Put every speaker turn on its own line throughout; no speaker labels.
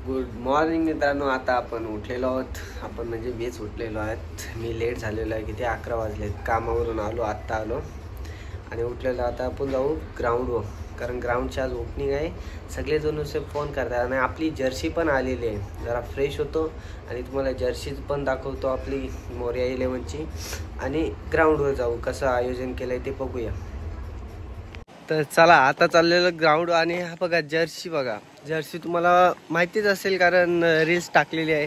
Good morning मित्रांनो. आता आपण उठलेलो आहोत. आपण म्हणजे मीच उठलेलो आहेत. मी लेट झालेलो आहे. किती 11 वाजलेत. कामावरून आलो, आत्ता आलो आणि उठलेलो. आता आपण जाऊ ग्राउंडवर, कारण ग्राउंडची आज ओपनिंग आहे. सगळेजण असे फोन करतात आणि आपली जर्सी पण आलेली आहे. जरा फ्रेश होतो आणि तुम्हाला जर्सी पण दाखवतो आपली मोरया 11ची. आणि ग्राउंडवर जाऊ, कसं आयोजन केलं आहे ते बघूया. तर चला आता चाललेलं ग्राउंड. आणि हा बघा जर्सी, बघा जर्सी तुम्हाला माहितीच असेल कारण रील्स टाकलेली आहे,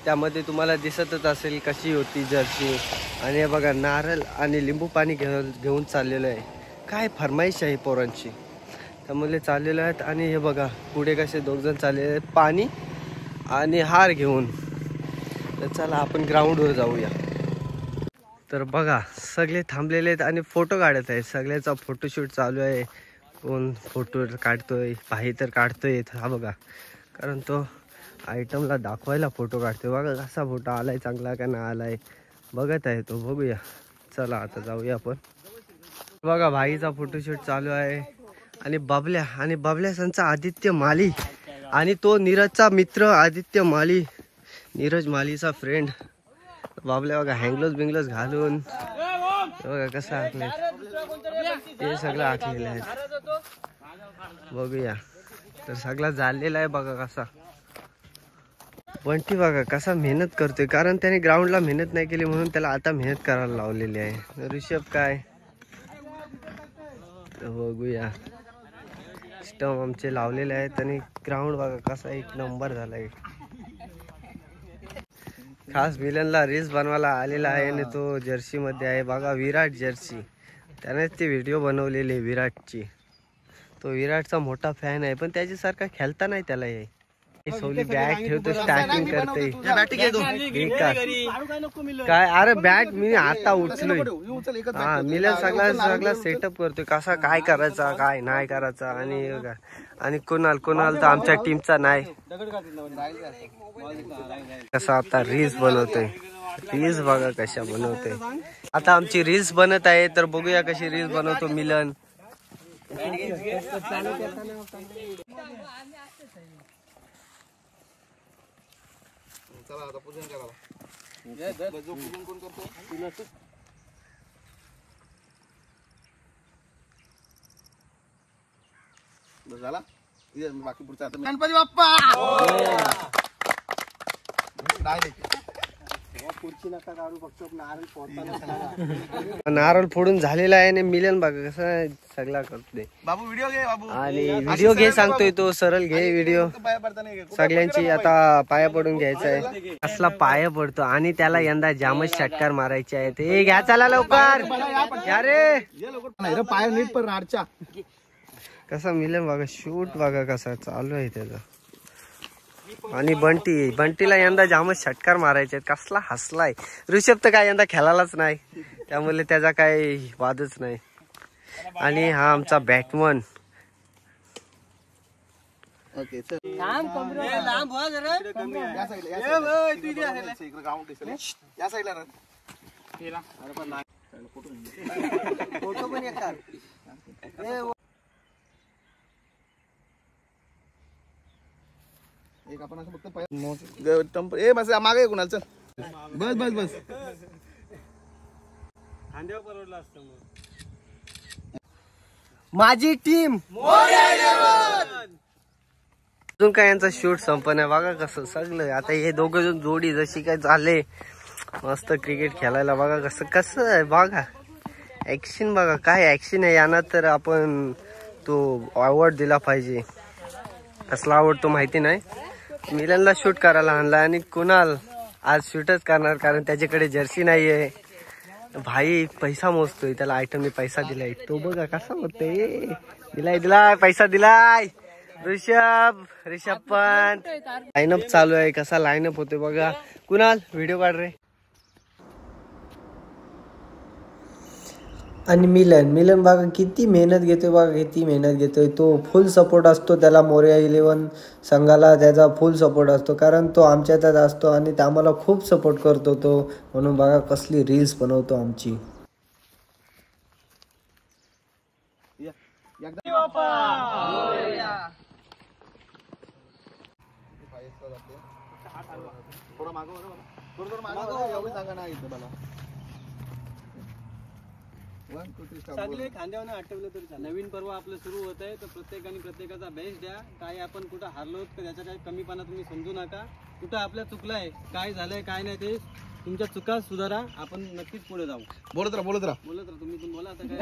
त्यामध्ये तुम्हाला दिसतच असेल कशी होती जर्सी. आणि हे बघा नारळ आणि लिंबू पाणी घेऊन चाललेलं आहे. काय फरमाईश आहे पोरांची, त्यामुळे चाललेलं आहेत. आणि हे बघा पुढे कसे दोघजण चाललेले आहेत पाणी आणि हार घेऊन. तर चला आपण ग्राउंडवर जाऊया. तर बघा सगळे थांबलेले आहेत आणि फोटो काढत आहेत. सगळ्याचा फोटोशूट चालू आहे. कोण फोटो काढतोय, भाई तर काढतोय. हा बघा, कारण तो आयटमला दाखवायला फोटो काढतोय. बघा कसा फोटो आलाय, चांगला का नाही आलाय बघत आहे तो. बघूया, चला आता जाऊया आपण. बघा भाईचा फोटोशूट चालू आहे. आणि बबल्या संचा आदित्य माली आणि तो नीरजचा मित्र आदित्य माली, नीरज मालीचा फ्रेंड. बाबल्या बघा हँगलोज बिंगलोज घालून बघा कसं आखले, ते सगळं आखलेलं आहे. बघूया, तर सगळा झालेला आहे. बघा कसा बंटी बघा कसा मेहनत करतोय, कारण त्याने ग्राउंडला मेहनत नाही केली म्हणून त्याला आता मेहनत करायला लावलेली आहे. ऋषभ काय, बघूया. स्टंप आमचे लावलेले आहेत आणि ग्राउंड बघा कसा एक नंबर झालाय. खास मिलनला रील्स बनवायला आलेला आहे आणि तो जर्सी मध्ये आहे. बघा विराट जर्सी, त्यानेच ती व्हिडिओ बनवलेली विराटची. तो विराटचा मोठा फॅन आहे, पण त्याच्यासारखा खेळता नाही त्याला. हे सोली बॅट ठेवतो, स्टार्टिंग करते. काय अरे बॅट मी आता उचलोय. हा मिलन सगळा सेटअप करतोय, कसा काय करायचा काय नाही करायचा. आणि कोणाल तर आमच्या टीमचा नाही. कसा आता रील्स बनवतोय. रील्स बघा कशा बनवतोय. आता आमची रील्स बनत आहे, तर बघूया कशी रील्स बनवतो मिलन.
झाला बाकी पुढचा गणपती बाप्पा.
नारळ फोडून झालेला आहे आणि मिलन बघा कसं सगळा करतोय.
बाबू व्हिडिओ घे बाबू.
आणि व्हिडिओ घे सांगतोय तो, सरळ घे व्हिडिओ. सगळ्यांची आता पाया पडून घ्यायचा आहे. असला पाया पडतो आणि त्याला यंदा जामच षटकार मारायचे आहेत. हे घ्या चला लवकर या रे.
पाया नीट पण राडच्या.
कसा मिलन बघा शूट बघा कसा चालू आहे त्याचा. आणि बंटीला यंदा जामच षटकार मारायचे आहेत. कसला हसलाय. ऋषभ तर काय यंदा खेळालाच नाही, त्यामुळे त्याचा काही वादच नाही. आणि हा आमचा बॅटमन.
एक आपण असं फक्त ए बस मागे कुणाल चल. बस बस बस खांद्यावर परवडला असतं.
माझी टीम अजून काय यांचा शूट संपन्न बघा कसं सगळं. आता हे दोघं जण जोडी जशी काय झाले मस्त क्रिकेट खेळायला. बघा कसं आहे बघा. ऍक्शन बघा काय ऍक्शन आहे यांना. तर आपण तो अवॉर्ड दिला पाहिजे. कसला आवडतो माहिती नाही. मिलनला शूट करायला आणला आणि कुणाल आज शूटच करणार कारण त्याच्याकडे जर्सी नाहीये. भाई पैसा मोजतोय, त्याला आयटमने पैसा दिलाय. तो बघा कसा होतोय. दिलाय पैसा दिलाय. ऋषभ पण लाईनअप चालू आहे. कसा लाईनअप होतोय बघा. कुणाल व्हिडिओ काढ रे. आणि मिलन बघा किती मेहनत घेतोय. बघा किती मेहनत घेतोय. तो फुल सपोर्ट असतो त्याला मोरया 11 संघाला. त्याचा फुल सपोर्ट असतो कारण तो आमच्यातच असतो आणि आम्हाला खूप सपोर्ट करतो तो. म्हणून बघा कसली रील्स बनवतो आमची.
थोडं मागव थोडं मागव एवढं सांगा ना इथं मला.
सगळे खांद्यावर आठवलं तरी चालेल. नवीन पर्व आपलं सुरू होत आहे तर प्रत्येकाने प्रत्येकाचा बेस्ट द्या. काय आपण कुठं हारलो तर त्याचा काही कमीपणा तुम्ही समजू नका. कुठं आपल्या चुकलंय, काय झालंय काय नाही ते तुमच्या चुका सुधारा. आपण नक्कीच पुढे जाऊ.
बोलत राहा
तुम्ही पण बोला आता काय.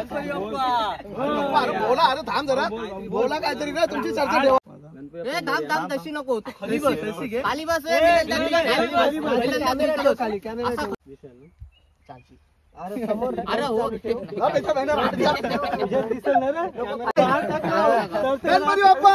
बोला अरे थांब जरा बोला काहीतरी ना तुमची चर्चा ठेवा.
तशी नको खाली बस अरे हो
गणपती बाप्पा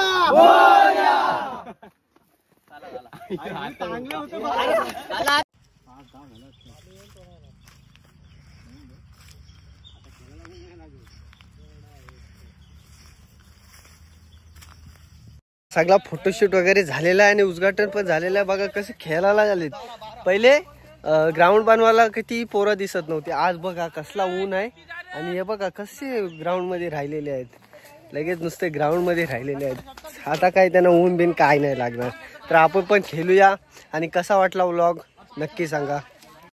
सगळा फोटोशूट वगैरे झालेला आहे आणि उद्घाटन पण झालेलं आहे. बघा कसे खेळायला झालेत. पहिले ग्राउंड बनवायला किती पोरं दिसत नव्हती. आज बघा कसला ऊन आहे आणि हे बघा कसे ग्राउंड मध्ये राहिलेले आहेत. लगेच नुसते ग्राउंड मध्ये राहिलेले आहेत. आता काय त्यांना ऊन बिन काय नाही लागणार. तर आपण पण खेळूया आणि कसा वाटला व्लॉग नक्की सांगा.